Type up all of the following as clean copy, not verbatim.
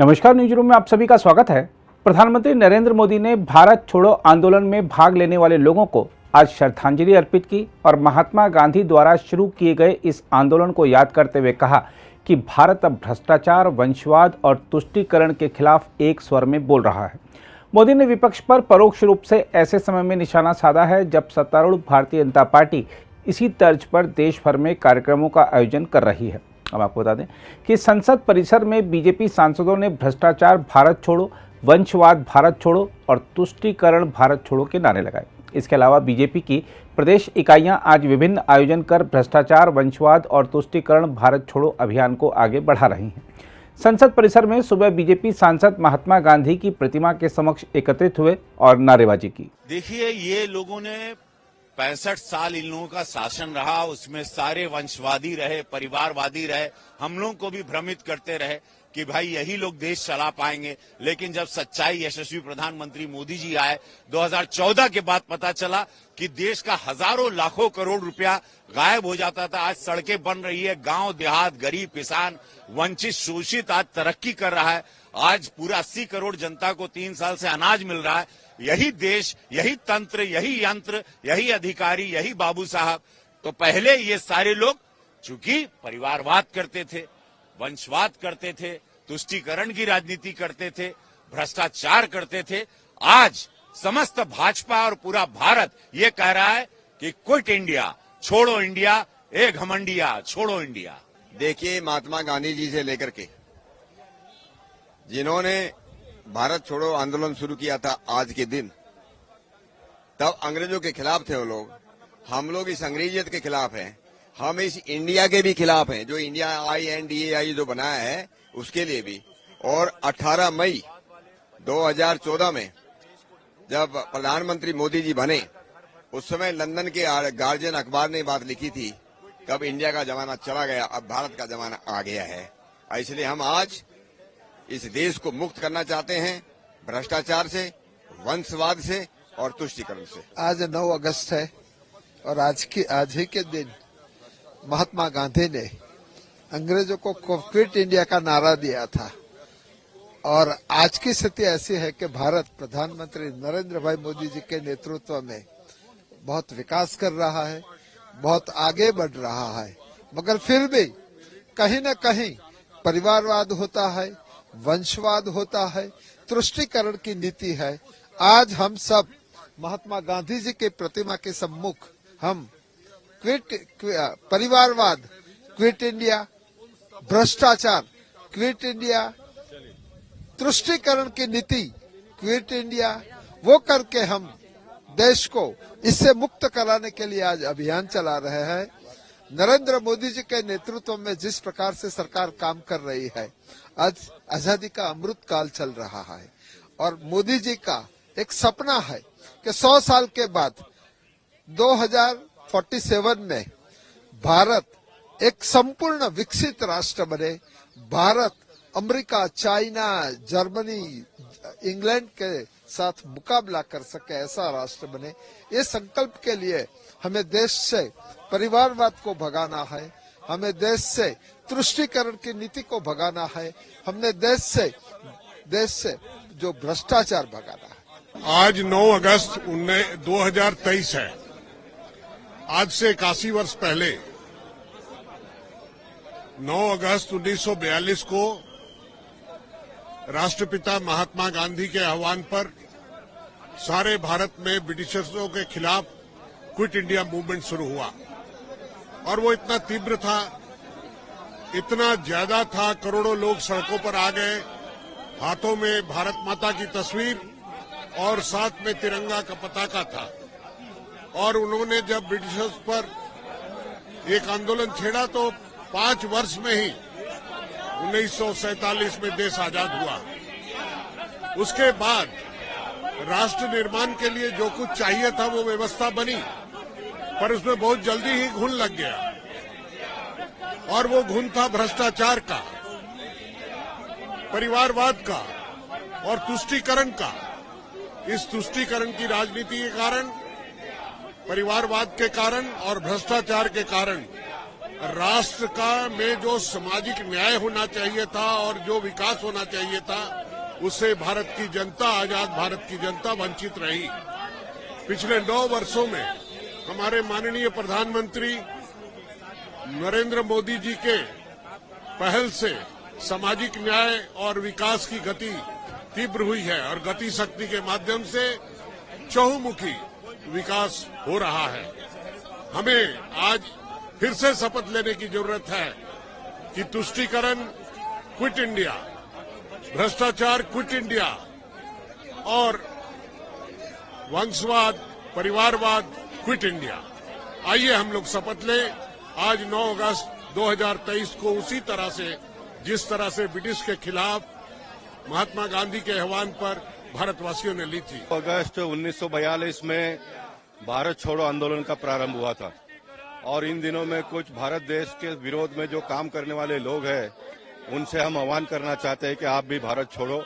नमस्कार, news room में आप सभी का स्वागत है। प्रधानमंत्री नरेंद्र मोदी ने भारत छोड़ो आंदोलन में भाग लेने वाले लोगों को आज श्रद्धांजलि अर्पित की और महात्मा गांधी द्वारा शुरू किए गए इस आंदोलन को याद करते हुए कहा कि भारत अब भ्रष्टाचार, वंशवाद और तुष्टीकरण के खिलाफ एक स्वर में बोल रहा है। मोदी ने विपक्ष पर परोक्ष रूप से ऐसे समय में निशाना साधा है जब सत्तारूढ़ भारतीय जनता पार्टी इसी तर्ज पर देश भर में कार्यक्रमों का आयोजन कर रही है। अब आपको बता दें कि संसद परिसर में बीजेपी सांसदों ने भ्रष्टाचार भारत छोड़ो, वंशवाद भारत छोड़ो और तुष्टीकरण भारत छोड़ो के नारे लगाए। इसके अलावा बीजेपी की प्रदेश इकाइयां आज विभिन्न आयोजन कर भ्रष्टाचार, वंशवाद और तुष्टीकरण भारत छोड़ो अभियान को आगे बढ़ा रही हैं। संसद परिसर में सुबह बीजेपी सांसद महात्मा गांधी की प्रतिमा के समक्ष एकत्रित हुए और नारेबाजी की। देखिए, ये लोगों ने 65 साल इन लोगों का शासन रहा, उसमें सारे वंशवादी रहे, परिवारवादी रहे, हम लोगों को भी भ्रमित करते रहे कि भाई यही लोग देश चला पाएंगे। लेकिन जब सच्चाई यशस्वी प्रधानमंत्री मोदी जी आए 2014 के बाद पता चला कि देश का हजारों लाखों करोड़ रुपया गायब हो जाता था। आज सड़कें बन रही है, गांव देहात, गरीब किसान, वंचित शोषित आज तरक्की कर रहा है। आज पूरा 80 करोड़ जनता को 3 साल से अनाज मिल रहा है। यही देश, यही तंत्र, यही यंत्र, यही अधिकारी, यही बाबू साहब। तो पहले ये सारे लोग चूंकि परिवारवाद करते थे, वंशवाद करते थे, तुष्टीकरण की राजनीति करते थे, भ्रष्टाचार करते थे, आज समस्त भाजपा और पूरा भारत ये कह रहा है कि क्विट इंडिया, छोड़ो इंडिया, ए घमंडिया, छोड़ो इंडिया। देखिए, महात्मा गांधी जी से लेकर के जिन्होंने भारत छोड़ो आंदोलन शुरू किया था आज के दिन, तब अंग्रेजों के खिलाफ थे वो लोग। हम लोग इस अंग्रेजियत के खिलाफ हैं, हम इस इंडिया के भी खिलाफ हैं, जो इंडिया INDA जो बनाया है उसके लिए भी। और 18 मई 2014 में जब प्रधानमंत्री मोदी जी बने, उस समय लंदन के गार्जियन अखबार ने बात लिखी थी, कब इंडिया का जमाना चला गया, अब भारत का जमाना आ गया है। इसलिए हम आज इस देश को मुक्त करना चाहते हैं भ्रष्टाचार से, वंशवाद से और तुष्टीकरण से। आज 9 अगस्त है और आज ही के दिन महात्मा गांधी ने अंग्रेजों को क्विट इंडिया का नारा दिया था। और आज की स्थिति ऐसी है कि भारत प्रधानमंत्री नरेंद्र भाई मोदी जी के नेतृत्व में बहुत विकास कर रहा है, बहुत आगे बढ़ रहा है, मगर फिर भी कहीं न कहीं परिवारवाद होता है, वंशवाद होता है, तुष्टीकरण की नीति है। आज हम सब महात्मा गांधी जी के प्रतिमा के सम्मुख हम परिवारवाद क्विट इंडिया, भ्रष्टाचार क्विट इंडिया, तुष्टीकरण की नीति क्विट इंडिया, वो करके हम देश को इससे मुक्त कराने के लिए आज अभियान चला रहे हैं। नरेंद्र मोदी जी के नेतृत्व में जिस प्रकार से सरकार काम कर रही है, आज आजादी का अमृत काल चल रहा है और मोदी जी का एक सपना है कि 100 साल के बाद 2047 में भारत एक संपूर्ण विकसित राष्ट्र बने। Bharat America, China, Germany, England के साथ मुकाबला कर सके ऐसा राष्ट्र बने। ये संकल्प के लिए हमें देश से परिवारवाद को भगाना है, हमें देश से तुष्टीकरण की नीति को भगाना है, हमने देश से जो भ्रष्टाचार भगाना है। आज 9 अगस्त 2023 है। आज से 81 वर्ष पहले 9 अगस्त 1942 को राष्ट्रपिता महात्मा गांधी के आह्वान पर सारे भारत में ब्रिटिशर्सों के खिलाफ क्विट इंडिया मूवमेंट शुरू हुआ। और वो इतना तीव्र था, इतना ज्यादा था, करोड़ों लोग सड़कों पर आ गए, हाथों में भारत माता की तस्वीर और साथ में तिरंगा का पताका था। और उन्होंने जब ब्रिटिशर्स पर एक आंदोलन छेड़ा तो 5 वर्ष में ही 1947 में देश आजाद हुआ। उसके बाद राष्ट्र निर्माण के लिए जो कुछ चाहिए था वो व्यवस्था बनी, पर उसमें बहुत जल्दी ही घुन लग गया। और वो घुन था भ्रष्टाचार का, परिवारवाद का और तुष्टीकरण का। इस तुष्टीकरण की राजनीति के कारण, परिवारवाद के कारण और भ्रष्टाचार के कारण राष्ट्र का में जो सामाजिक न्याय होना चाहिए था और जो विकास होना चाहिए था, उससे भारत की जनता, आजाद भारत की जनता वंचित रही। पिछले 9 वर्षों में हमारे माननीय प्रधानमंत्री नरेंद्र मोदी जी के पहल से सामाजिक न्याय और विकास की गति तीव्र हुई है और गति शक्ति के माध्यम से चहुमुखी विकास हो रहा है। हमें आज फिर से शपथ लेने की जरूरत है कि तुष्टीकरण क्विट इंडिया, भ्रष्टाचार क्विट इंडिया और वंशवाद, परिवारवाद क्विट इंडिया। आइए हम लोग शपथ लें आज 9 अगस्त 2023 को, उसी तरह से जिस तरह से ब्रिटिश के खिलाफ महात्मा गांधी के आह्वान पर भारतवासियों ने ली थी। अगस्त 1942 में भारत छोड़ो आंदोलन का प्रारंभ हुआ था और इन दिनों में कुछ भारत देश के विरोध में जो काम करने वाले लोग हैं, उनसे हम आह्वान करना चाहते हैं कि आप भी भारत छोड़ो।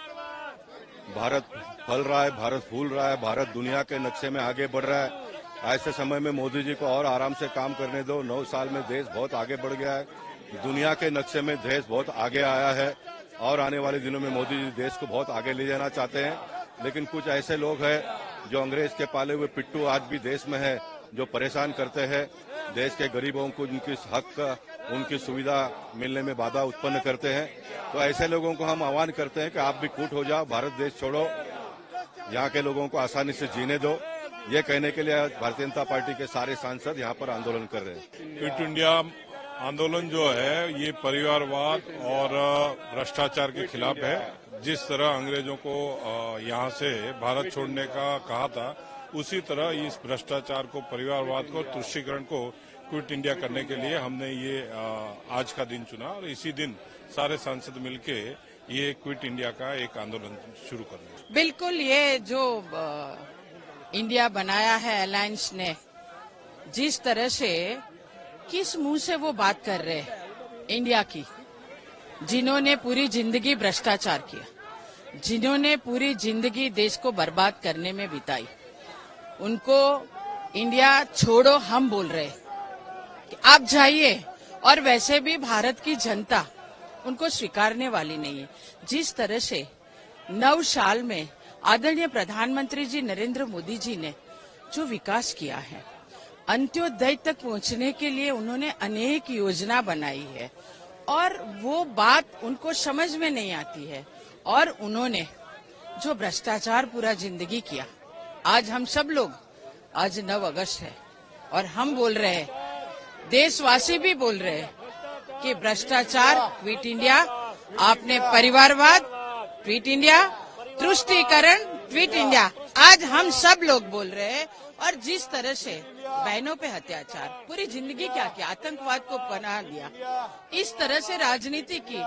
भारत फल रहा है, भारत फूल रहा है, भारत दुनिया के नक्शे में आगे बढ़ रहा है। ऐसे समय में मोदी जी को और आराम से काम करने दो। 9 साल में देश बहुत आगे बढ़ गया है, दुनिया के नक्शे में देश बहुत आगे आया है और आने वाले दिनों में मोदी जी देश को बहुत आगे ले जाना चाहते हैं। लेकिन कुछ ऐसे लोग हैं जो अंग्रेज के पाले हुए पिट्ठू आज भी देश में है, जो परेशान करते हैं, देश के गरीबों को उनकी हक, उनकी सुविधा मिलने में बाधा उत्पन्न करते हैं। तो ऐसे लोगों को हम आह्वान करते हैं कि आप भी कूट हो जाओ, भारत देश छोड़ो, यहाँ के लोगों को आसानी से जीने दो। ये कहने के लिए भारतीय जनता पार्टी के सारे सांसद यहाँ पर आंदोलन कर रहे हैं। क्विट इंडिया आंदोलन जो है ये परिवारवाद और भ्रष्टाचार के खिलाफ है। जिस तरह अंग्रेजों को यहाँ से भारत छोड़ने का कहा था, उसी तरह इस भ्रष्टाचार को, परिवारवाद को, तुष्टीकरण को क्विट इंडिया करने के लिए हमने ये आज का दिन चुना और इसी दिन सारे सांसद मिलके ये क्विट इंडिया का एक आंदोलन शुरू कर रहे हैं। बिल्कुल, ये जो इंडिया बनाया है अलायंस ने, जिस तरह से, किस मुंह से वो बात कर रहे हैं इंडिया की, जिन्होंने पूरी जिंदगी भ्रष्टाचार किया, जिन्होंने पूरी जिंदगी देश को बर्बाद करने में बिताई, उनको इंडिया छोड़ो हम बोल रहे कि आप जाइए। और वैसे भी भारत की जनता उनको स्वीकारने वाली नहीं है। जिस तरह से 9 साल में आदरणीय प्रधानमंत्री जी नरेंद्र मोदी जी ने जो विकास किया है, अंत्योदय तक पहुंचने के लिए उन्होंने अनेक योजना बनाई है और वो बात उनको समझ में नहीं आती है। और उन्होंने जो भ्रष्टाचार पूरा जिंदगी किया, आज हम सब लोग, आज 9 अगस्त है और हम बोल रहे हैं, देशवासी भी बोल रहे हैं कि भ्रष्टाचार क्विट इंडिया, आपने परिवारवाद क्विट इंडिया, तुष्टीकरण क्विट इंडिया, आज हम सब लोग बोल रहे हैं। और जिस तरह से बहनों पे अत्याचार, पूरी जिंदगी क्या किया, आतंकवाद को पनाह दिया, इस तरह से राजनीति की,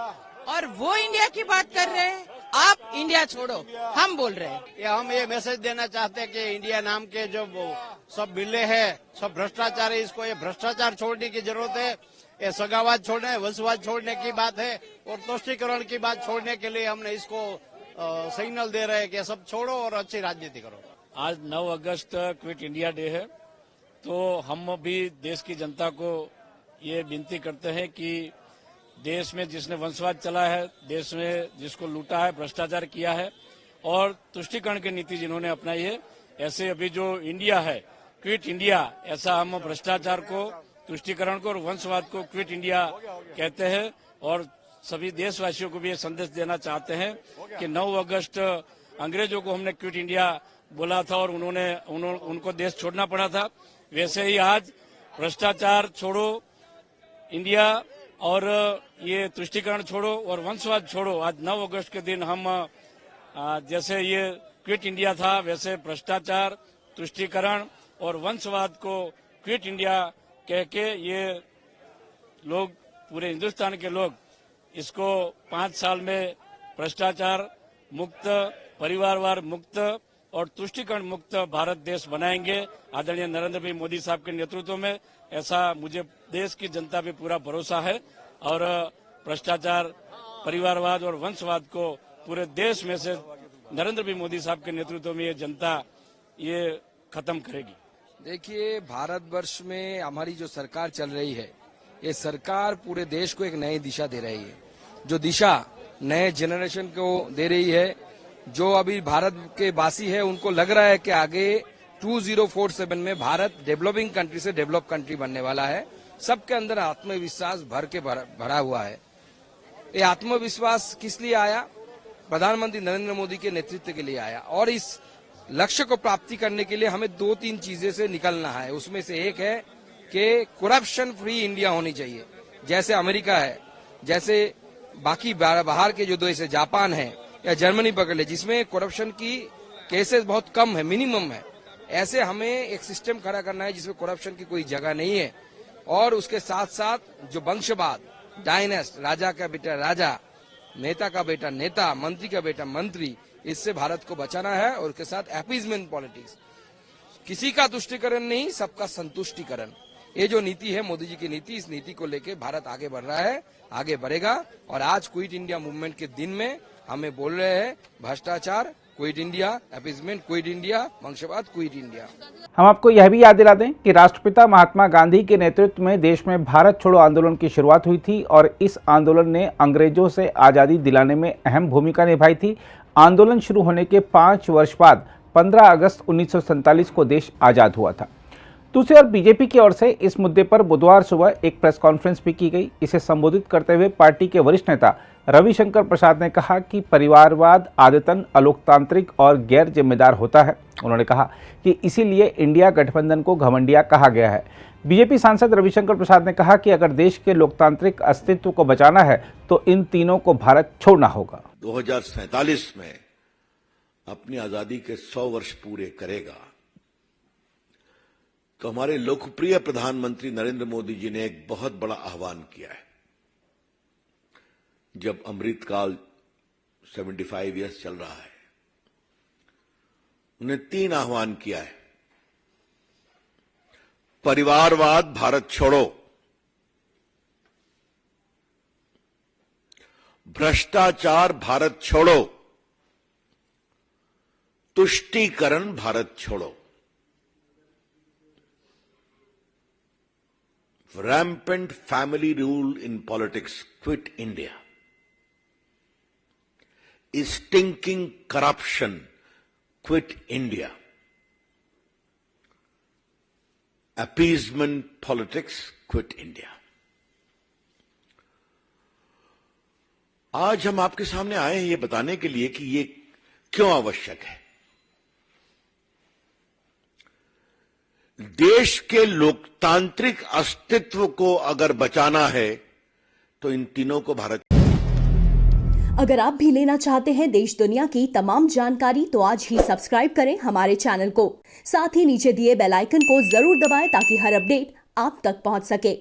और वो इंडिया की बात कर रहे हैं। आप इंडिया छोड़ो हम बोल रहे हैं। हम ये मैसेज देना चाहते हैं कि इंडिया नाम के जो सब मिले हैं, सब भ्रष्टाचार है, इसको ये भ्रष्टाचार छोड़ने की जरूरत है। ये सगावाद छोड़ने, वंशवाद छोड़ने की बात है और तुष्टीकरण की बात छोड़ने के लिए हमने इसको सिग्नल दे रहे हैं कि सब छोड़ो और अच्छी राजनीति करो। आज 9 अगस्त क्विट इंडिया डे है, तो हम भी देश की जनता को ये विनती करते हैं कि देश में जिसने वंशवाद चला है, देश में जिसको लूटा है, भ्रष्टाचार किया है और तुष्टीकरण की नीति जिन्होंने अपनाई है, ऐसे अभी जो इंडिया है क्विट इंडिया, ऐसा हम भ्रष्टाचार को, तुष्टीकरण को और वंशवाद को क्विट इंडिया कहते हैं। और सभी देशवासियों को भी ये संदेश देना चाहते हैं कि 9 अगस्त अंग्रेजों को हमने क्विट इंडिया बोला था और उनको देश छोड़ना पड़ा था, वैसे ही आज भ्रष्टाचार छोड़ो इंडिया और ये तुष्टीकरण छोड़ो और वंशवाद छोड़ो। आज 9 अगस्त के दिन हम जैसे ये क्विट इंडिया था, वैसे भ्रष्टाचार, तुष्टीकरण और वंशवाद को क्विट इंडिया कह के ये लोग, पूरे हिंदुस्तान के लोग, इसको 5 साल में भ्रष्टाचार मुक्त, परिवारवाद मुक्त और तुष्टीकरण मुक्त भारत देश बनाएंगे आदरणीय नरेंद्र भाई मोदी साहब के नेतृत्व में। ऐसा मुझे देश की जनता पे पूरा भरोसा है और भ्रष्टाचार, परिवारवाद और वंशवाद को पूरे देश में से नरेंद्र भाई मोदी साहब के नेतृत्व में ये जनता ये खत्म करेगी। देखिए, भारतवर्ष में हमारी जो सरकार चल रही है, ये सरकार पूरे देश को एक नई दिशा दे रही है, जो दिशा नए जनरेशन को दे रही है। जो अभी भारत के वासी है उनको लग रहा है कि आगे 2047 में भारत डेवलपिंग कंट्री से डेवलप कंट्री बनने वाला है। सबके अंदर आत्मविश्वास भरा हुआ है। ये आत्मविश्वास किस लिए आया? प्रधानमंत्री नरेंद्र मोदी के नेतृत्व के लिए आया, और इस लक्ष्य को प्राप्ति करने के लिए हमें 2-3 चीजें से निकलना है। उसमें से एक है कि करप्शन फ्री इंडिया होनी चाहिए, जैसे अमेरिका है, जैसे बाकी बाहर के जो देश है, जापान है या जर्मनी पकड़ ले, जिसमें करप्शन की केसेस बहुत कम है, मिनिमम है। ऐसे हमें एक सिस्टम खड़ा करना है जिसमें करप्शन की कोई जगह नहीं है। और उसके साथ साथ जो वंशवाद, डायनेस्ट, राजा का बेटा राजा, नेता का बेटा नेता, मंत्री का बेटा मंत्री, इससे भारत को बचाना है। और उसके साथ अपीजमेंट पॉलिटिक्स, किसी का तुष्टीकरण नहीं, सबका संतुष्टिकरण, ये जो नीति है मोदी जी की नीति, इस नीति को लेकर भारत आगे बढ़ रहा है, आगे बढ़ेगा। और आज क्विट इंडिया मूवमेंट के दिन में हमें बोल रहे हैं भ्रष्टाचार quit India, appeasement quit India, वंशवाद क्विट इंडिया। हम आपको यह भी याद दिला दें कि राष्ट्रपिता महात्मा गांधी के नेतृत्व में देश में भारत छोड़ो आंदोलन की शुरुआत हुई थी और इस आंदोलन ने अंग्रेजों से आज़ादी दिलाने में अहम भूमिका निभाई थी। आंदोलन शुरू होने के 5 वर्ष बाद 15 अगस्त 1947 को देश आज़ाद हुआ था। दूसरी ओर बीजेपी की ओर से इस मुद्दे पर बुधवार सुबह एक प्रेस कॉन्फ्रेंस भी की गई। इसे संबोधित करते हुए पार्टी के वरिष्ठ नेता रविशंकर प्रसाद ने कहा कि परिवारवाद आदतन अलोकतांत्रिक और गैर जिम्मेदार होता है। उन्होंने कहा कि इसीलिए इंडिया गठबंधन को घमंडिया कहा गया है। बीजेपी सांसद रविशंकर प्रसाद ने कहा कि अगर देश के लोकतांत्रिक अस्तित्व को बचाना है तो इन तीनों को भारत छोड़ना होगा। 2047 में अपनी आजादी के 100 वर्ष पूरे करेगा तो हमारे लोकप्रिय प्रधानमंत्री नरेंद्र मोदी जी ने एक बहुत बड़ा आह्वान किया है। जब अमृतकाल 75 इयर्स चल रहा है, उन्हें 3 आह्वान किया है। परिवारवाद भारत छोड़ो, भ्रष्टाचार भारत छोड़ो, तुष्टीकरण भारत छोड़ो। Rampant family rule in politics, quit India. Stinking corruption, quit India. Appeasement politics, quit India. आज हम आपके सामने आए हैं ये बताने के लिए कि ये क्यों आवश्यक है। देश के लोकतांत्रिक अस्तित्व को अगर बचाना है तो इन तीनों को भारत। अगर आप भी लेना चाहते हैं देश दुनिया की तमाम जानकारी तो आज ही सब्सक्राइब करें हमारे चैनल को। साथ ही नीचे दिए बेल आइकन को जरूर दबाएं ताकि हर अपडेट आप तक पहुंच सके।